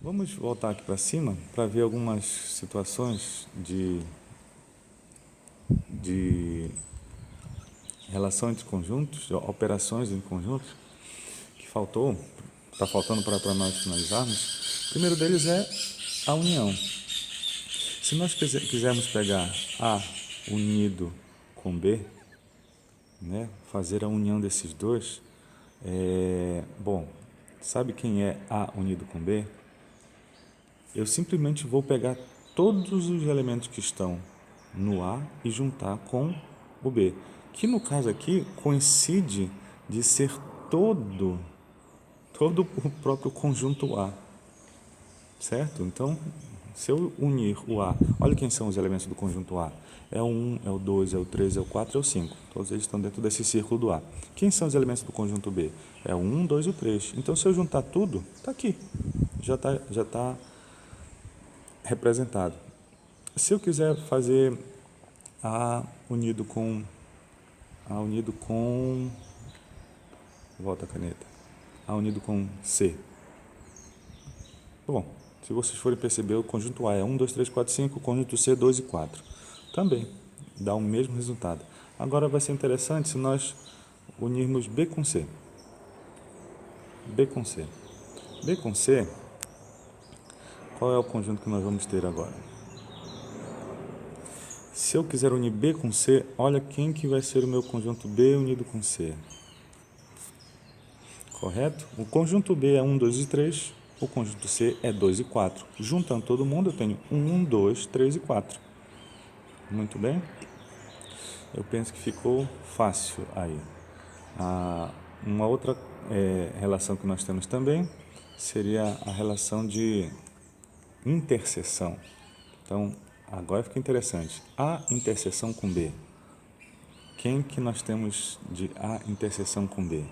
Vamos voltar aqui para cima para ver algumas situações de relação entre conjuntos, de operações em conjuntos, que está faltando para nós finalizarmos. O primeiro deles é a união. Se nós quisermos pegar A unido com B, né, fazer a união desses dois, bom, sabe quem é A unido com B? Eu simplesmente vou pegar todos os elementos que estão no A e juntar com o B, que no caso aqui coincide de ser todo o próprio conjunto A, certo? Então, se eu unir o A, olha quem são os elementos do conjunto A. É o 1, é o 2, é o 3, é o 4, é o 5. Todos eles estão dentro desse círculo do A. Quem são os elementos do conjunto B? É o 1, 2 e o 3. Então, se eu juntar tudo, está aqui. Já tá representado. Se eu quiser fazer A unido com volta a caneta. A unido com C. Bom, se vocês forem perceber, o conjunto A é 1, 2, 3, 4, 5, o conjunto C 2 e 4. Também dá o mesmo resultado. Agora vai ser interessante se nós unirmos B com C. B com C. B com C, qual é o conjunto que nós vamos ter agora? Se eu quiser unir B com C, olha quem que vai ser o meu conjunto B unido com C. Correto? O conjunto B é 1, 2 e 3, o conjunto C é 2 e 4. Juntando todo mundo, eu tenho 1, 2, 3 e 4. Muito bem? Eu penso que ficou fácil aí. Uma outra relação que nós temos também seria a relação de interseção. Então, agora fica interessante. A interseção com B. Quem que nós temos de A interseção com B?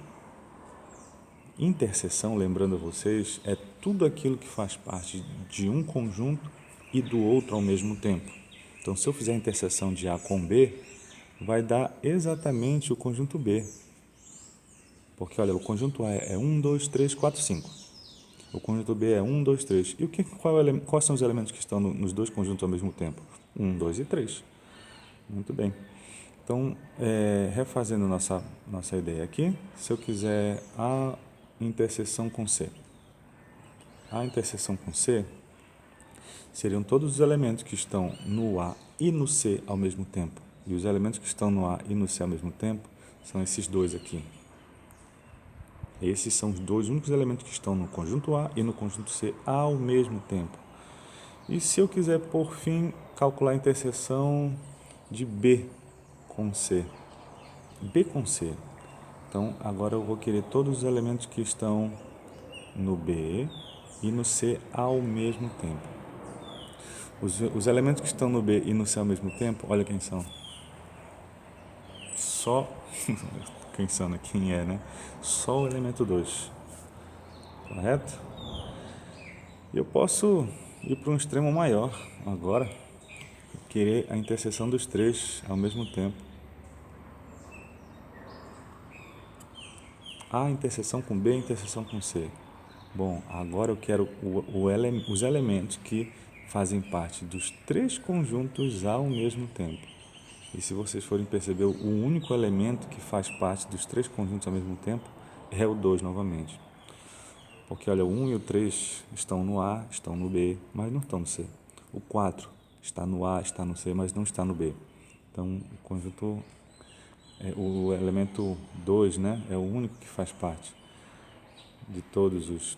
Interseção, lembrando a vocês, é tudo aquilo que faz parte de um conjunto e do outro ao mesmo tempo. Então, se eu fizer a interseção de A com B, vai dar exatamente o conjunto B. Porque, olha, o conjunto A é 1, 2, 3, 4, 5. O conjunto B é 1, 2, 3. E quais são os elementos que estão nos dois conjuntos ao mesmo tempo? 1, 2 e 3. Muito bem. Então, refazendo nossa ideia aqui, se eu quiser A interseção com C. A interseção com C seriam todos os elementos que estão no A e no C ao mesmo tempo. E os elementos que estão no A e no C ao mesmo tempo são esses dois aqui. Esses são os dois únicos elementos que estão no conjunto A e no conjunto C ao mesmo tempo. E se eu quiser, por fim, calcular a interseção de B com C? B com C. Então, agora eu vou querer todos os elementos que estão no B e no C ao mesmo tempo. Os elementos que estão no B e no C ao mesmo tempo, olha quem são. Só, pensando quem é, né? Só o elemento 2. Correto? Eu posso ir para um extremo maior agora, querer a interseção dos três ao mesmo tempo. A interseção com B, a interseção com C. Bom, agora eu quero os elementos que fazem parte dos três conjuntos ao mesmo tempo. E se vocês forem perceber, o único elemento que faz parte dos três conjuntos ao mesmo tempo é o 2 novamente. Porque, olha, o 1 e o 3 estão no A, estão no B, mas não estão no C. O 4 está no A, está no C, mas não está no B. Então, o conjunto, o elemento 2, né, é o único que faz parte de todos os.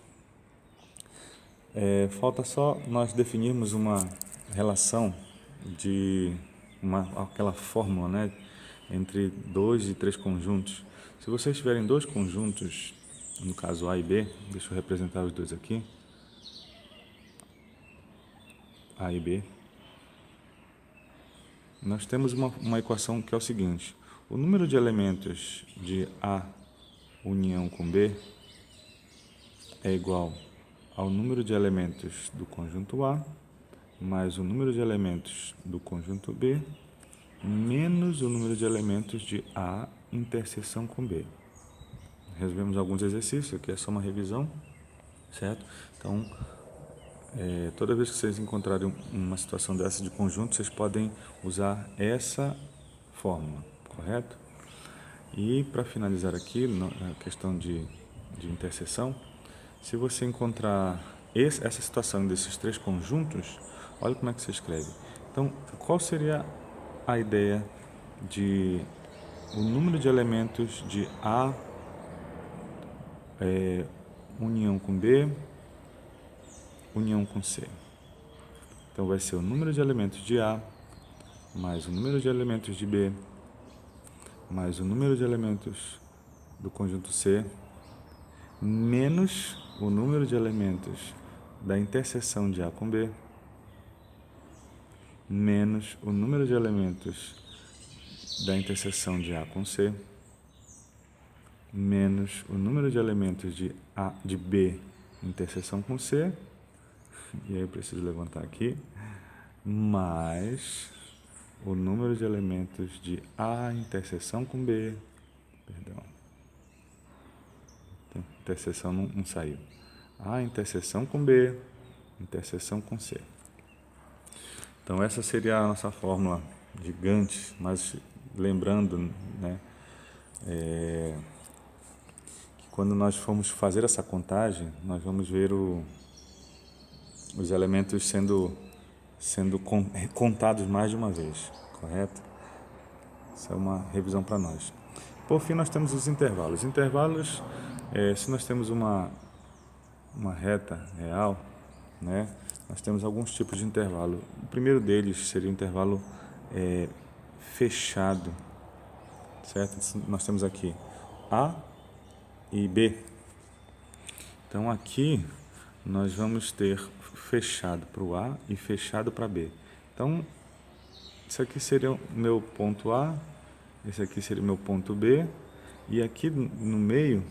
Falta só nós definirmos uma relação de aquela fórmula, né, entre dois e três conjuntos. Se vocês tiverem dois conjuntos, no caso A e B, deixa eu representar os dois aqui, A e B, nós temos uma equação que é o seguinte: o número de elementos de A união com B é igual ao número de elementos do conjunto A mais o número de elementos do conjunto B menos o número de elementos de A interseção com B. Resolvemos alguns exercícios, aqui é só uma revisão, certo? Então, toda vez que vocês encontrarem uma situação dessa de conjunto, vocês podem usar essa fórmula, correto? E para finalizar aqui, na questão de interseção, se você encontrar essa situação desses três conjuntos, olha como é que você escreve. Então, qual seria a ideia de o número de elementos de A união com B, união com C? Então, vai ser o número de elementos de A mais o número de elementos de B mais o número de elementos do conjunto C menos o número de elementos da interseção de A com B menos o número de elementos da interseção de A com C menos o número de elementos de B interseção com C, e aí eu preciso levantar aqui, mais o número de elementos de A interseção com B, perdão, interseção não saiu, A interseção com B, interseção com C. Então essa seria a nossa fórmula gigante, mas lembrando, né, que quando nós formos fazer essa contagem, nós vamos ver os elementos sendo contados mais de uma vez, correto? Isso é uma revisão para nós. Por fim, nós temos os intervalos. Intervalos, se nós temos uma reta real, né, nós temos alguns tipos de intervalo. O primeiro deles seria o intervalo fechado, certo? Nós temos aqui A e B. Então, aqui nós vamos ter fechado para o A e fechado para B. Então, isso aqui seria o meu ponto A, esse aqui seria o meu ponto B, e aqui no meio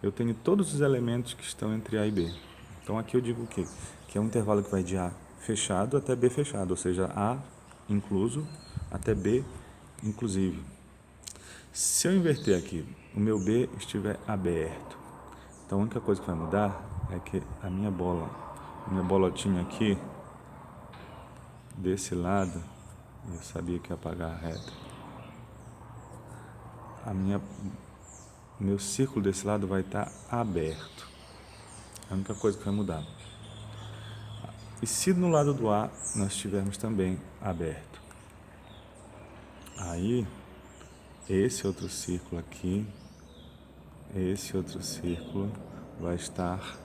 eu tenho todos os elementos que estão entre A e B. Então, aqui eu digo o quê? Que é um intervalo que vai de A fechado até B fechado, ou seja, A incluso até B inclusive. Se eu inverter aqui, o meu B estiver aberto, então a única coisa que vai mudar é que a minha bolotinha aqui, desse lado, eu sabia que ia apagar a reta, meu círculo desse lado vai estar aberto, a única coisa que vai mudar. E se no lado do A nós tivermos também aberto, aí esse outro círculo aqui, esse outro círculo vai estar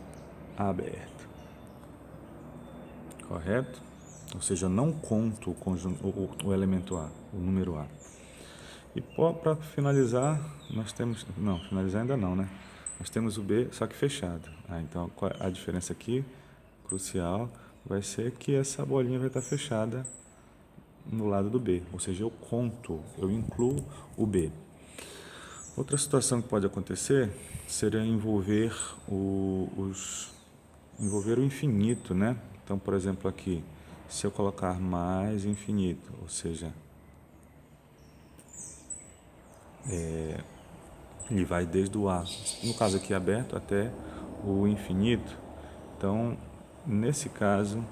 aberto, correto? Ou seja, eu não conto o elemento A, o número A. E para finalizar, nós temos, não, finalizar ainda não, né? Nós temos o B, só que fechado. Então, a diferença aqui, crucial, vai ser que essa bolinha vai estar fechada no lado do B, ou seja, eu incluo o B. Outra situação que pode acontecer seria envolver o infinito, né? Então, por exemplo, aqui, se eu colocar mais infinito, ou seja, ele vai desde o A, no caso aqui aberto, até o infinito. Então, nesse caso,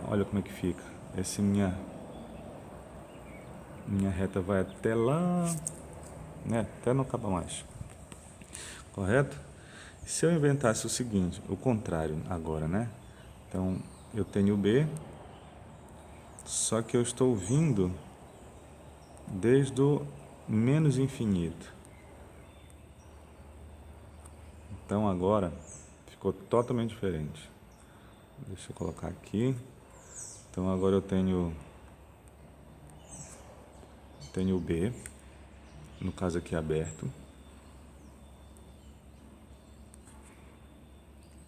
olha como é que fica. Essa minha reta vai até lá, né? Até não acaba mais, correto? Se eu inventasse o seguinte, o contrário agora, né? Então, eu tenho o B, só que eu estou vindo desde o menos infinito. Então, agora, ficou totalmente diferente. Deixa eu colocar aqui. Então, agora eu tenho o B, no caso aqui aberto.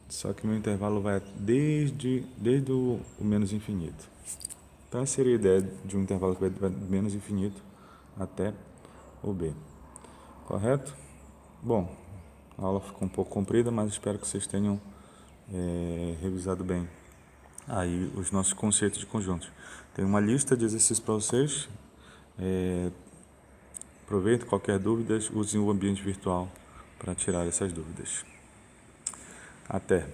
Só que meu intervalo vai desde o menos infinito. Então, essa seria a ideia de um intervalo que vai do menos infinito até o B. Correto? Bom, a aula ficou um pouco comprida, mas espero que vocês tenham revisado bem aí os nossos conceitos de conjuntos. Tem uma lista de exercícios para vocês. Aproveite, qualquer dúvida, use o ambiente virtual para tirar essas dúvidas. Até!